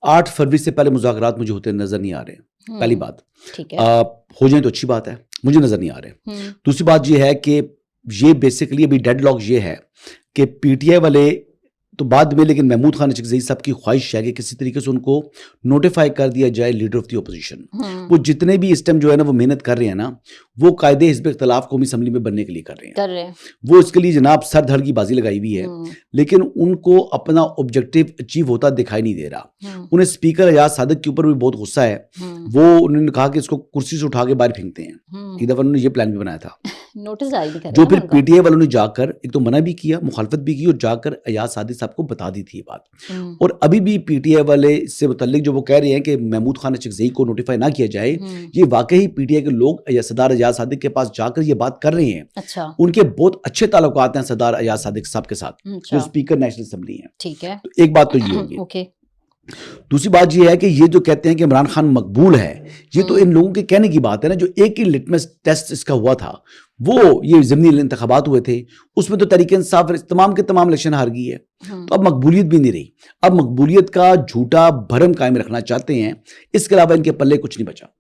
8 फरवरी से पहले मुज़ाकरात मुझे होते नज़र नहीं आ रहे हैं, पहली बात। ठीक है। हो जाए तो अच्छी बात है, मुझे नज़र नहीं आ रहे। हम्म। दूसरी बात ये है कि ये बेसिकली अभी डेडलॉक ये है कि पीटीआई वाले तो बाद में, लेकिन महमूद खान अचकज़ई साहब की ख्वाहिश है कि किसी तरीके से उनको नोटिफाई कर दिया जाए लीडर ऑफ द ओपोजिशन। वो जितने भी इस टाइम जो है ना वो मेहनत कर रहे हैं ना, वो कायदे हिज़्ब इख्तिलाफ कौमी असम्बली में बनने के लिए कर रहे हैं। वो इसके लिए जनाब सर धड़ की बाजी लगाई हुई है, लेकिन उनको अपना ऑब्जेक्टिव अचीव होता दिखाई नहीं दे रहा। उन्हें स्पीकर एजाज सादिक के ऊपर भी बहुत गुस्सा है। वो उन्होंने कहा कि इसको कुर्सी से उठा के बाहर फेंकते हैं। एक दफ़ा उन्होंने ये प्लान भी बनाया था। नोटिस जारी भी जो फिर पीटीआई वालों ने जाकर एक तो मना भी किया, मुखालफत भी की और जाकर एजाज सादिक साहब को बता दी थी ये बात। और अभी भी पीटीआई वाले इससे मुतल्लिक जो वो कह रहे हैं कि महमूद खान अचकज़ई को नोटिफाई ना किया जाए, ये वाकई पीटीआई के लोग सरदार एजाज सादिक के पास जाकर ये बात कर रहे हैं। अच्छा। उनके बहुत अच्छे ताल्लुकात हैं सरदार एजाज सादिक साहब के साथ, जो स्पीकर नेशनल असेंबली हैं। ठीक है। तो एक बात तो ये होगी। ओके। दूसरी बात ये है कि ये जो कहते हैं कि इमरान खान मकबूल है, ये तो इन लोगों के कहने की बात है ना। जो एक ही लिटमस टेस्ट इसका हुआ था, वो ये ज़मीनी इंतखाबात हुए थे, उसमें तो तहरीक इंसाफ तमाम के तमाम इलेक्शन हार गई है। तो अब मकबूलियत भी नहीं रही। अब मकबूलियत का झूठा भरम कायम रखना चाहते हैं, इसके अलावा इनके पल्ले कुछ नहीं बचा।